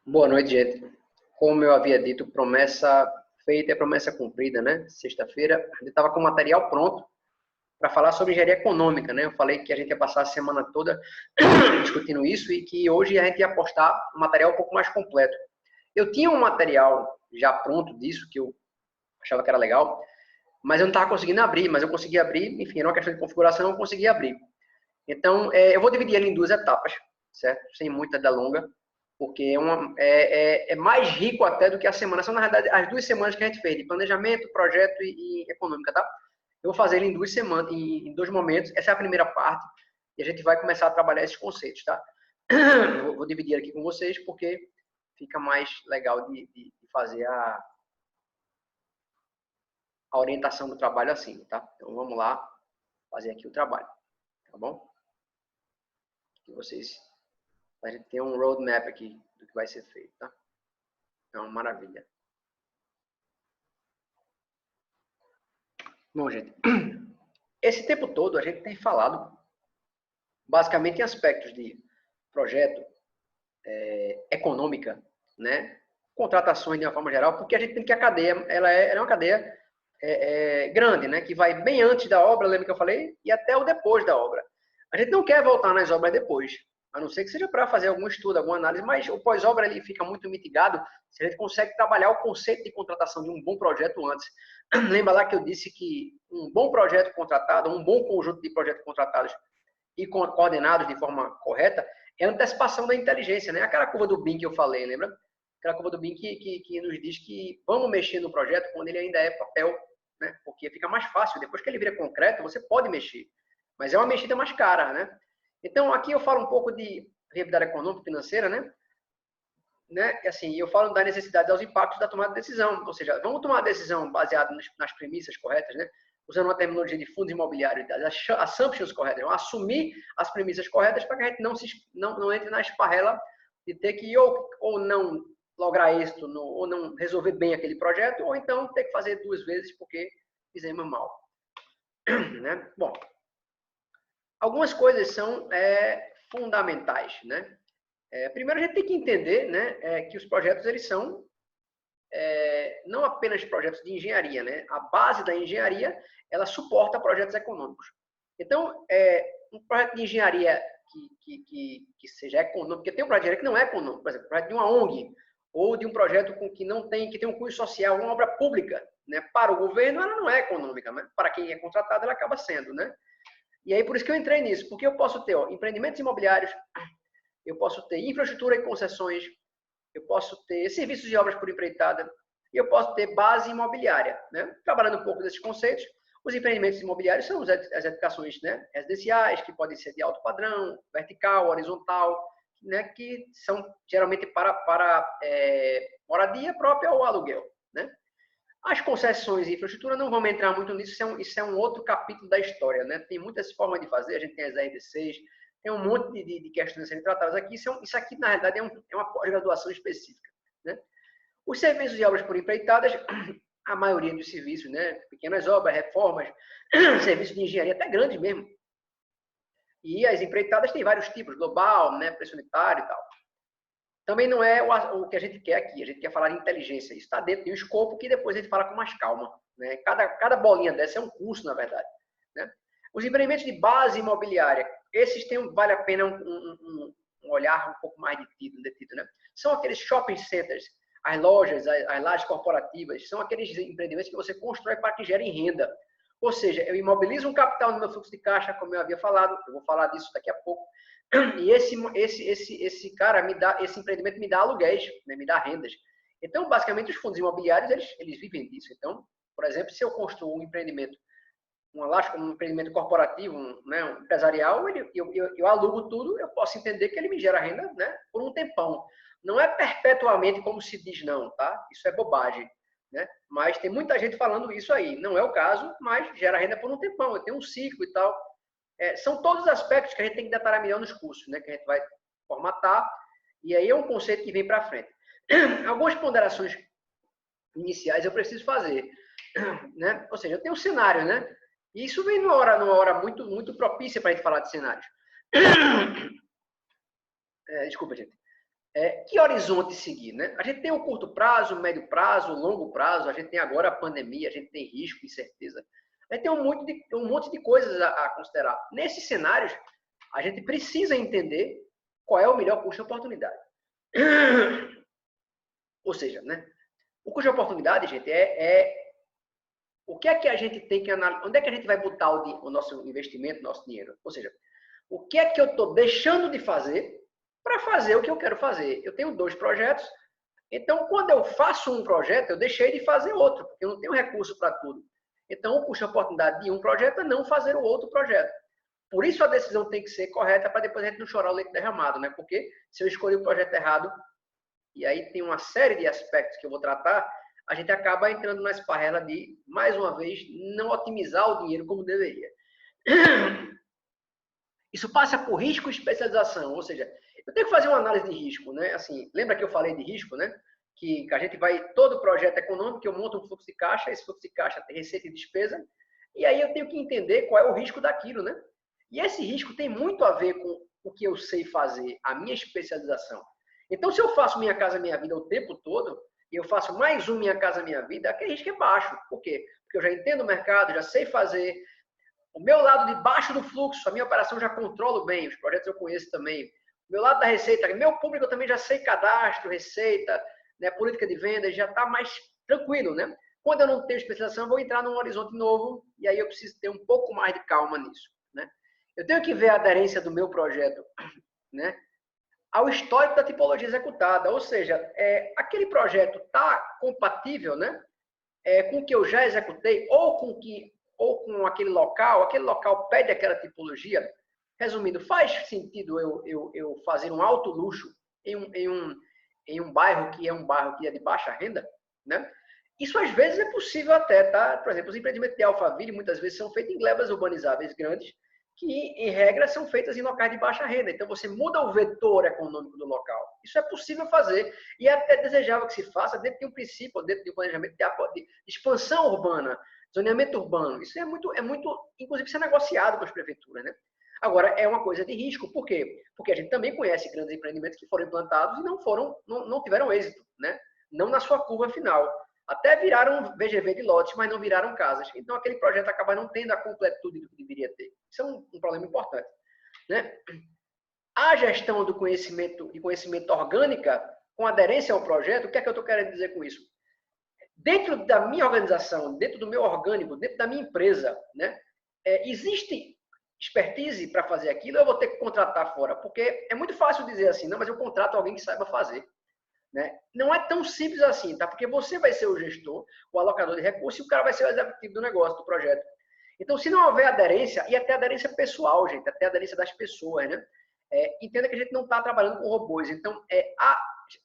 Boa noite, gente. Como eu havia dito, promessa feita é promessa cumprida, né? Sexta-feira, a gente estava com o material pronto para falar sobre engenharia econômica, né? Eu falei que a gente ia passar a semana toda discutindo isso e que hoje a gente ia postar um material um pouco mais completo. Eu tinha um material já pronto disso, que eu achava que era legal, mas eu não estava conseguindo abrir, mas eu consegui abrir, enfim, era uma questão de configuração, eu consegui abrir. Então, eu vou dividir ele em duas etapas, certo? Sem muita delonga, porque é mais rico até do que a semana. São, na verdade, as 2 semanas que a gente fez, de planejamento, projeto e econômica, tá? Eu vou fazer ele em 2 semanas, em 2 momentos. Essa é a primeira parte, e a gente vai começar a trabalhar esses conceitos, tá? Vou dividir aqui com vocês, porque fica mais legal de fazer a orientação do trabalho assim, tá? Então, vamos lá fazer aqui o trabalho, tá bom? Que vocês... A gente tem um roadmap aqui do que vai ser feito, tá? Então, maravilha. Bom, gente, esse tempo todo a gente tem falado basicamente em aspectos de projeto, econômica, né? Contratações de uma forma geral, porque a gente tem que a cadeia, ela é uma cadeia grande, né? Que vai bem antes da obra, lembra que eu falei, e até o depois da obra. A gente não quer voltar nas obras depois, a não ser que seja para fazer algum estudo, alguma análise, mas o pós-obra ele fica muito mitigado se a gente consegue trabalhar o conceito de contratação de um bom projeto antes. Lembra lá que eu disse que um bom projeto contratado, um bom conjunto de projetos contratados e coordenados de forma correta é a antecipação da inteligência, né? Aquela curva do BIM que eu falei, lembra? Aquela curva do BIM que nos diz que vamos mexer no projeto quando ele ainda é papel, né? Porque fica mais fácil. Depois que ele vira concreto, você pode mexer. Mas é uma mexida mais cara, né? Então, aqui eu falo um pouco de viabilidade econômica e financeira, né? Assim, eu falo da necessidade dos impactos da tomada de decisão. Ou seja, vamos tomar a decisão baseada nas premissas corretas, né? Usando uma terminologia de fundos imobiliários, das assumptions corretas. Vamos assumir as premissas corretas para que a gente não entre na esparrela de ter que ou não lograr êxito, ou não resolver bem aquele projeto, ou então ter que fazer 2 vezes porque fizemos mal. Né? Bom, algumas coisas são fundamentais, né? Primeiro, a gente tem que entender, né, que os projetos eles são não apenas projetos de engenharia, né? A base da engenharia ela suporta projetos econômicos. Então, um projeto de engenharia que seja econômico, porque tem um projeto de engenharia que não é econômico, por exemplo, um projeto de uma ONG ou de um projeto que tem um cunho social, uma obra pública, né? Para o governo ela não é econômica, né? Para quem é contratado ela acaba sendo, né? E aí por isso que eu entrei nisso, porque eu posso ter empreendimentos imobiliários, eu posso ter infraestrutura e concessões, eu posso ter serviços de obras por empreitada e eu posso ter base imobiliária, né? Trabalhando um pouco desses conceitos, os empreendimentos imobiliários são as edificações, né, residenciais, que podem ser de alto padrão, vertical, horizontal, né, que são geralmente para moradia própria ou aluguel, né? As concessões e infraestrutura não vamos entrar muito nisso, isso é um outro capítulo da história, né? Tem muitas formas de fazer, a gente tem as RDCs, tem um monte de questões a serem tratadas aqui. Isso aqui, na realidade, é uma pós-graduação específica, né? Os serviços de obras por empreitadas, a maioria dos serviços, né? Pequenas obras, reformas, serviços de engenharia, até grandes mesmo. E as empreitadas têm vários tipos, global, né? Preço unitário e tal. Também não é o que a gente quer aqui. A gente quer falar de inteligência. Isso está dentro de um escopo que depois a gente fala com mais calma, né? Cada bolinha dessa é um curso, na verdade, né? Os empreendimentos de base imobiliária, esses vale a pena um olhar um pouco mais detido, né? São aqueles shopping centers, as lojas, as lajes corporativas, são aqueles empreendimentos que você constrói para que gerem renda. Ou seja, eu imobilizo um capital no meu fluxo de caixa, como eu havia falado, eu vou falar disso daqui a pouco, e esse cara esse empreendimento me dá aluguéis, né? Me dá rendas. Então, basicamente, os fundos imobiliários, eles vivem disso. Então, por exemplo, se eu construo um empreendimento, um empreendimento corporativo, né, um empresarial, eu alugo tudo, eu posso entender que ele me gera renda, né, por um tempão. Não é perpetuamente como se diz, não, tá? Isso é bobagem, né? Mas tem muita gente falando isso aí. Não é o caso, mas gera renda por um tempão. Eu tenho um ciclo e tal. São todos os aspectos que a gente tem que detalhar melhor nos cursos, né, que a gente vai formatar. E aí é um conceito que vem para frente. Algumas ponderações iniciais eu preciso fazer, né? Ou seja, eu tenho um cenário, né? E isso vem numa hora muito propícia para a gente falar de cenários. Desculpa, gente. Que horizonte seguir, né? A gente tem o curto prazo, o médio prazo, o longo prazo, a gente tem agora a pandemia, a gente tem risco, incerteza. A gente tem um monte de coisas a considerar. Nesses cenários, a gente precisa entender qual é o melhor custo de oportunidade. Ou seja, né? O custo de oportunidade, gente, o que é que a gente tem que analisar? Onde é que a gente vai botar o nosso investimento, o nosso dinheiro? Ou seja, o que é que eu estou deixando de fazer para fazer o que eu quero fazer? Eu tenho 2 projetos, então quando eu faço um projeto, eu deixei de fazer outro, porque eu não tenho recurso para tudo. Então, o custo de oportunidade de um projeto é não fazer o outro projeto. Por isso a decisão tem que ser correta para depois a gente não chorar o leite derramado, né? Porque se eu escolher o projeto errado, e aí tem uma série de aspectos que eu vou tratar, a gente acaba entrando na esparrela de, mais uma vez, não otimizar o dinheiro como deveria. Isso passa por risco e especialização, ou seja, eu tenho que fazer uma análise de risco, né? Assim, lembra que eu falei de risco, né? Que a gente vai, todo projeto econômico, eu monto um fluxo de caixa, esse fluxo de caixa tem receita e despesa, e aí eu tenho que entender qual é o risco daquilo, né? E esse risco tem muito a ver com o que eu sei fazer, a minha especialização. Então, se eu faço Minha Casa Minha Vida o tempo todo, e eu faço mais um Minha Casa Minha Vida, aquele risco é baixo. Por quê? Porque eu já entendo o mercado, já sei fazer. O meu lado de baixo do fluxo, a minha operação já controlo bem, os projetos eu conheço também. O meu lado da receita, meu público eu também já sei cadastro, receita, né, política de vendas, já está mais tranquilo, né? Quando eu não tenho especialização, eu vou entrar num horizonte novo e aí eu preciso ter um pouco mais de calma nisso, né? Eu tenho que ver a aderência do meu projeto, né, ao histórico da tipologia executada, ou seja, aquele projeto está compatível, né, com o que eu já executei ou com aquele local pede aquela tipologia. Resumindo, faz sentido eu fazer um alto luxo em um bairro que é de baixa renda, né? Isso às vezes é possível até, tá? Por exemplo, os empreendimentos de Alphaville muitas vezes são feitos em glebas urbanizáveis grandes, que, em regra, são feitas em locais de baixa renda. Então, você muda o vetor econômico do local. Isso é possível fazer. E é até desejável que se faça dentro de um princípio, dentro de um planejamento de expansão urbana, zoneamento urbano. Isso é muito, inclusive, isso é negociado com as prefeituras, né? Agora, é uma coisa de risco. Por quê? Porque a gente também conhece grandes empreendimentos que foram implantados e não tiveram êxito, né? Não na sua curva final. Até viraram VGV de lotes, mas não viraram casas. Então, aquele projeto acaba não tendo a completude do que deveria ter. Isso é um problema importante, né? A gestão do conhecimento, de conhecimento orgânica, com aderência ao projeto, o que é que eu estou querendo dizer com isso? Dentro da minha organização, dentro do meu orgânico, dentro da minha empresa, né, existe expertise para fazer aquilo, eu vou ter que contratar fora, porque é muito fácil dizer assim, não, mas eu contrato alguém que saiba fazer. Né? Não é tão simples assim, tá? Porque você vai ser o gestor, o alocador de recursos, e o cara vai ser o executivo do negócio, do projeto. Então, se não houver aderência, e até aderência pessoal, gente, até aderência das pessoas, né? Entenda que a gente não está trabalhando com robôs. Então,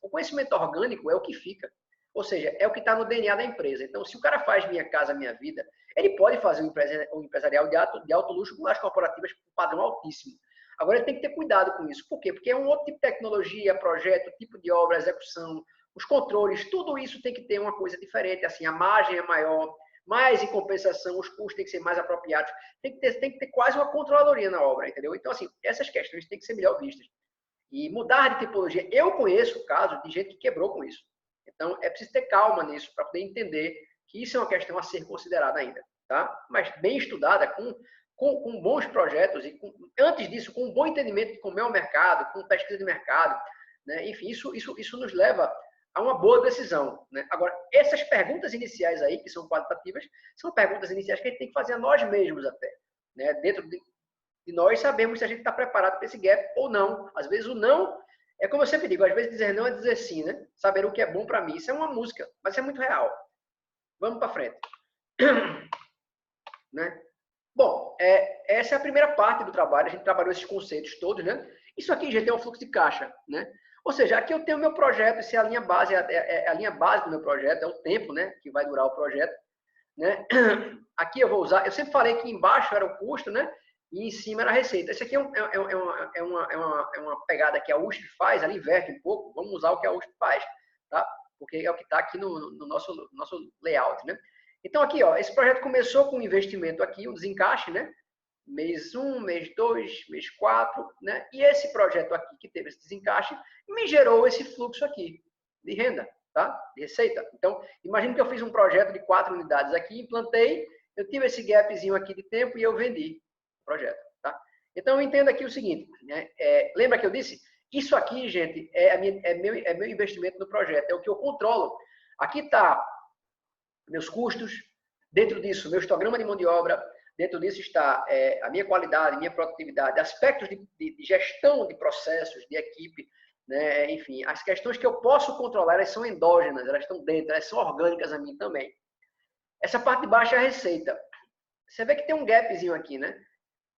o conhecimento orgânico é o que fica. Ou seja, é o que está no DNA da empresa. Então, se o cara faz Minha Casa Minha Vida, ele pode fazer um empresarial de alto luxo com as corporativas com padrão altíssimo. Agora, ele tem que ter cuidado com isso. Por quê? Porque é um outro tipo de tecnologia, projeto, tipo de obra, execução, os controles, tudo isso tem que ter uma coisa diferente. Assim, a margem é maior, mas, em compensação, os custos têm que ser mais apropriados. Tem que ter quase uma controladoria na obra, entendeu? Então, assim, essas questões têm que ser melhor vistas. E mudar de tipologia. Eu conheço casos de gente que quebrou com isso. Então, é preciso ter calma nisso para poder entender que isso é uma questão a ser considerada ainda, tá? Mas bem estudada, com bons projetos e, antes disso, com um bom entendimento de como é o mercado, com pesquisa de mercado, né? Enfim, isso nos leva a uma boa decisão, né? Agora, essas perguntas iniciais aí, que são qualitativas, são perguntas iniciais que a gente tem que fazer a nós mesmos até, né? Dentro de nós sabemos se a gente está preparado para esse gap ou não. Às vezes o não, é como eu sempre digo, às vezes dizer não é dizer sim, né? Saber o que é bom para mim. Isso é uma música, mas é muito real. Vamos para frente. Né? Bom, essa é a primeira parte do trabalho. A gente trabalhou esses conceitos todos, né? Isso aqui, gente, é um fluxo de caixa, né? Ou seja, aqui eu tenho o meu projeto, essa é a linha base, a linha base do meu projeto, é o tempo, né, que vai durar o projeto, né? Aqui eu vou usar, eu sempre falei que embaixo era o custo, né? E em cima era a receita. Esse aqui é uma pegada que a USP faz, ela inverte um pouco, vamos usar o que a USP faz, tá? Porque é o que está aqui no nosso layout, né? Então aqui, ó, esse projeto começou com um investimento aqui, um desencaixe, né? mês 1, mês 2, mês 4, né? E esse projeto aqui, que teve esse desencaixe, me gerou esse fluxo aqui de renda, tá? De receita. Então, imagine que eu fiz um projeto de 4 unidades aqui, implantei, eu tive esse gapzinho aqui de tempo e eu vendi o projeto, tá? Então, entenda aqui o seguinte, né? Lembra que eu disse? Isso aqui, gente, é meu investimento no projeto, é o que eu controlo. Aqui está meus custos, dentro disso, meu histograma de mão de obra, dentro disso está a minha qualidade, minha produtividade, aspectos de gestão de processos, de equipe, né? Enfim, as questões que eu posso controlar, elas são endógenas, elas estão dentro, elas são orgânicas a mim também. Essa parte de baixo é a receita. Você vê que tem um gapzinho aqui, né?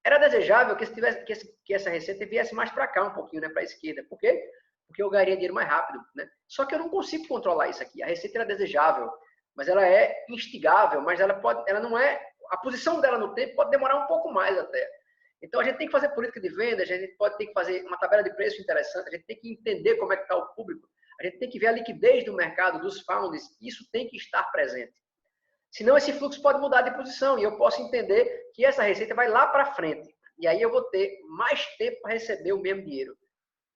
Era desejável que essa receita viesse mais para cá um pouquinho, né? Para a esquerda. Por quê? Porque eu ganharia dinheiro mais rápido, né? Só que eu não consigo controlar isso aqui. A receita era desejável, mas ela é instigável, mas ela não é, a posição dela no tempo pode demorar um pouco mais até. Então a gente tem que fazer política de vendas, a gente pode ter que fazer uma tabela de preço interessante, a gente tem que entender como é que está o público, a gente tem que ver a liquidez do mercado, dos founders, isso tem que estar presente. Senão esse fluxo pode mudar de posição e eu posso entender que essa receita vai lá para frente. E aí eu vou ter mais tempo para receber o mesmo dinheiro.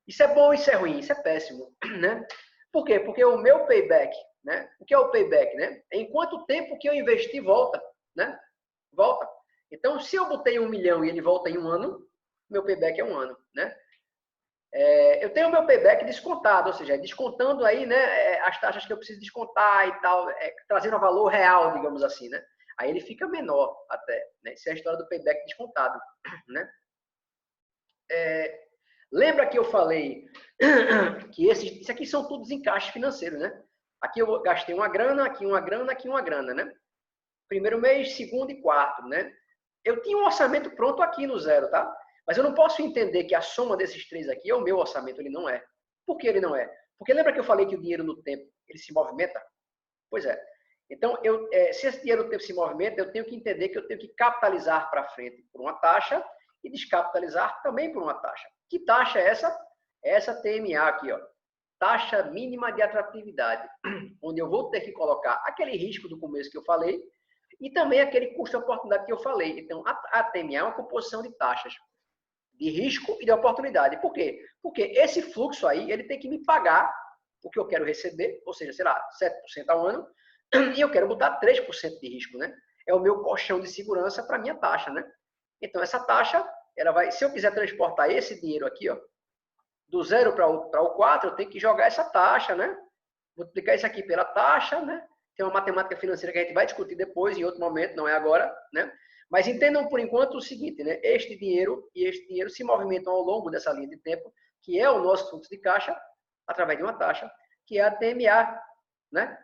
Isso é bom, isso é ruim, isso é péssimo, né? Por quê? Porque o meu payback, né? O que é o payback, né? É em quanto tempo que eu investi volta, né? Volta. Então, se eu botei 1 milhão e ele volta em 1 ano, meu payback é 1 ano, né? Eu tenho o meu payback descontado, ou seja, descontando aí, né, as taxas que eu preciso descontar e tal, trazendo o valor real, digamos assim, né? Aí ele fica menor até, né? Isso é a história do payback descontado, né? Lembra que eu falei que isso aqui são todos encaixes financeiros, né? Aqui eu gastei uma grana, aqui uma grana, aqui uma grana, né? Primeiro mês, segundo e quarto, né? Eu tinha um orçamento pronto aqui no zero, tá? Mas eu não posso entender que a soma desses três aqui é o meu orçamento, ele não é. Por que ele não é? Porque lembra que eu falei que o dinheiro no tempo, ele se movimenta? Pois é. Então, se esse dinheiro no tempo se movimenta, eu tenho que entender que eu tenho que capitalizar para frente por uma taxa e descapitalizar também por uma taxa. Que taxa é essa? É essa TMA aqui, ó. Taxa mínima de atratividade, onde eu vou ter que colocar aquele risco do começo que eu falei e também aquele custo de oportunidade que eu falei. Então, a TMA é uma composição de taxas de risco e de oportunidade. Por quê? Porque esse fluxo aí, ele tem que me pagar o que eu quero receber, ou seja, sei lá, 7% ao ano, e eu quero botar 3% de risco, né? É o meu colchão de segurança para minha taxa, né? Então, essa taxa, ela vai, se eu quiser transportar esse dinheiro aqui, ó, do 0 para o 4, eu tenho que jogar essa taxa, né? Multiplicar isso aqui pela taxa, né? Tem uma matemática financeira que a gente vai discutir depois, em outro momento, não é agora, né? Mas entendam por enquanto o seguinte, né? Este dinheiro e este dinheiro se movimentam ao longo dessa linha de tempo, que é o nosso fluxo de caixa, através de uma taxa, que é a TMA, né?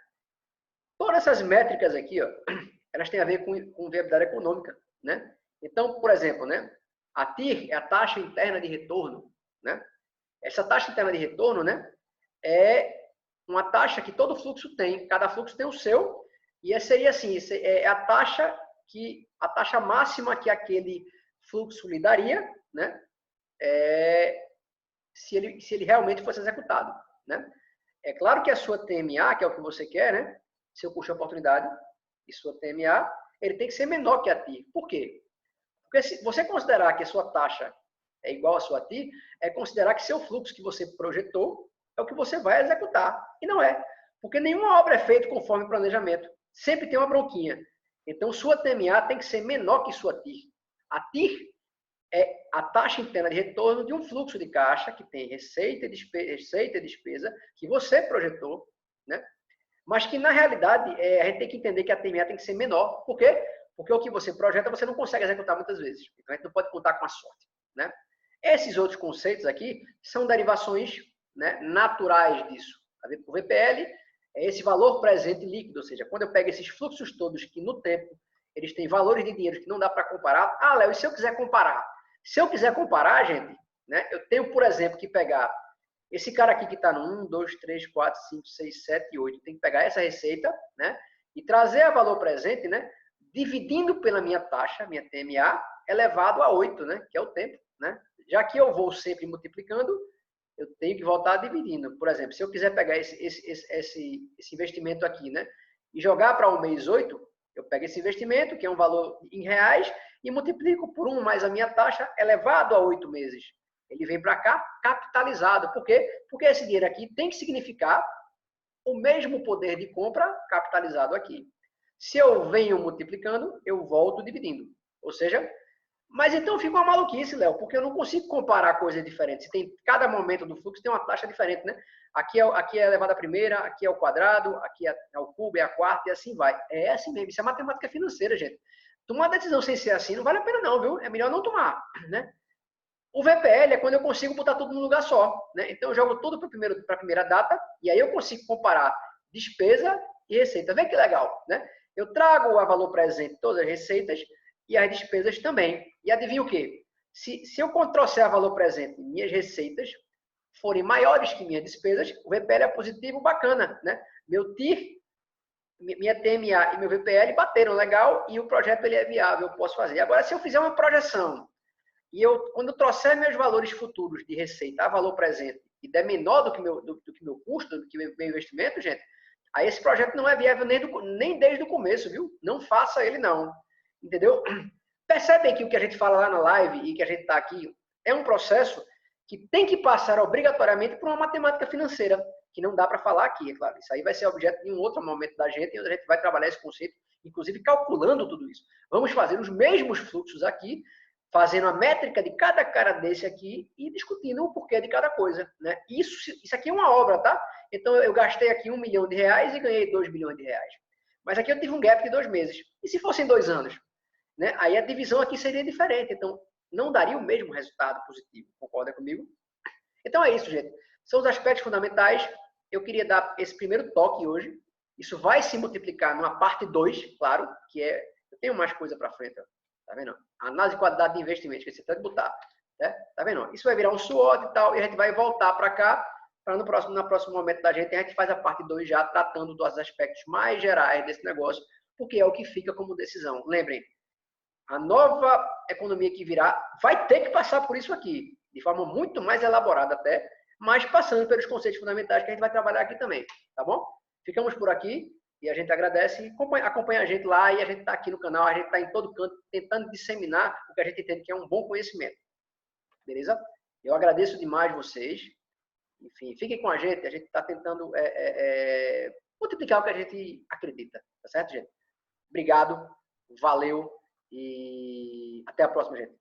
Todas essas métricas aqui, ó, elas têm a ver com viabilidade econômica, né? Então, por exemplo, né? A TIR é a taxa interna de retorno, né? Essa taxa interna de retorno, né? É uma taxa que todo fluxo tem, cada fluxo tem o seu, e seria assim, é a taxa máxima que aquele fluxo lhe daria, né? Se ele realmente fosse executado, né? É claro que a sua TMA, que é o que você quer, né? Seu custo de oportunidade e sua TMA, ele tem que ser menor que a TIR. Por quê? Porque se você considerar que a sua taxa é igual à sua TIR, é considerar que seu fluxo que você projetou é o que você vai executar. E não é. Porque nenhuma obra é feita conforme planejamento. Sempre tem uma bronquinha. Então, sua TMA tem que ser menor que sua TIR. A TIR é a taxa interna de retorno de um fluxo de caixa que tem receita e despesa que você projetou, né? Mas que, na realidade, a gente tem que entender que a TMA tem que ser menor. Por quê? Porque o que você projeta, você não consegue executar muitas vezes. Então, a gente não pode contar com a sorte, né? Esses outros conceitos aqui são derivações, né, naturais disso. O VPL é esse valor presente líquido, ou seja, quando eu pego esses fluxos todos que no tempo eles têm valores de dinheiro que não dá para comparar. Ah, Léo, e se eu quiser comparar? Se eu quiser comparar, gente, né, eu tenho, por exemplo, que pegar esse cara aqui que está no 1, 2, 3, 4, 5, 6, 7 e 8. Tem que pegar essa receita, né, e trazer a valor presente, né, dividindo pela minha taxa, minha TMA, elevado a 8, né, que é o tempo, né? Já que eu vou sempre multiplicando, eu tenho que voltar dividindo. Por exemplo, se eu quiser pegar esse investimento aqui, né, e jogar para o mês 8, eu pego esse investimento, que é um valor em reais, e multiplico por 1 mais a minha taxa elevado a 8 meses. Ele vem para cá capitalizado. Por quê? Porque esse dinheiro aqui tem que significar o mesmo poder de compra capitalizado aqui. Se eu venho multiplicando, eu volto dividindo. Ou seja, mas então fica uma maluquice, Léo, porque eu não consigo comparar coisas diferentes. Cada momento do fluxo tem uma taxa diferente, né? Aqui é elevado à primeira, aqui é o quadrado, aqui é o cubo, é a quarta e assim vai. É assim mesmo, isso é matemática financeira, gente. Tomar uma decisão sem ser assim não vale a pena não, viu? É melhor não tomar, né? O VPL é quando eu consigo botar tudo num lugar só, né? Então eu jogo tudo para a primeira data e aí eu consigo comparar despesa e receita. Vê que legal, né? Eu trago a valor presente todas as receitas e as despesas também. E adivinha o quê? Se eu trouxer a valor presente e minhas receitas forem maiores que minhas despesas, o VPL é positivo, bacana, né? Meu TIR, minha TMA e meu VPL bateram legal e o projeto ele é viável, eu posso fazer. Agora, se eu fizer uma projeção e quando eu trouxer meus valores futuros de receita a valor presente e der menor do que meu custo, do que meu investimento, gente, aí esse projeto não é viável nem desde o começo, viu? Não faça ele, não. Entendeu? Percebem que o que a gente fala lá na live e que a gente está aqui é um processo que tem que passar obrigatoriamente por uma matemática financeira, que não dá para falar aqui, é claro. Isso aí vai ser objeto de um outro momento da gente, onde a gente vai trabalhar esse conceito, inclusive calculando tudo isso. Vamos fazer os mesmos fluxos aqui, fazendo a métrica de cada cara desse aqui e discutindo o porquê de cada coisa, né? Isso aqui é uma obra, tá? Então, eu gastei aqui R$1 milhão e ganhei R$2 bilhões. Mas aqui eu tive um gap de 2 meses. E se fossem 2 anos? Né? Aí a divisão aqui seria diferente. Então, não daria o mesmo resultado positivo. Concorda comigo? Então, é isso, gente. São os aspectos fundamentais. Eu queria dar esse primeiro toque hoje. Isso vai se multiplicar numa parte 2, claro, que é... Eu tenho mais coisa para frente, ó. Tá vendo? Análise de qualidade de investimento, que você tem que botar. Né? Tá vendo? Isso vai virar um SWOT e tal, e a gente vai voltar para cá, para no próximo momento da gente, a gente faz a parte 2 já, tratando dos aspectos mais gerais desse negócio, porque é o que fica como decisão. Lembrem, a nova economia que virá vai ter que passar por isso aqui, de forma muito mais elaborada até, mas passando pelos conceitos fundamentais que a gente vai trabalhar aqui também, tá bom? Ficamos por aqui. E a gente agradece, acompanha a gente lá e a gente está aqui no canal, a gente está em todo canto tentando disseminar o que a gente entende que é um bom conhecimento. Beleza? Eu agradeço demais vocês. Enfim, fiquem com a gente está tentando multiplicar o que a gente acredita. Tá certo, gente? Obrigado, valeu e até a próxima, gente.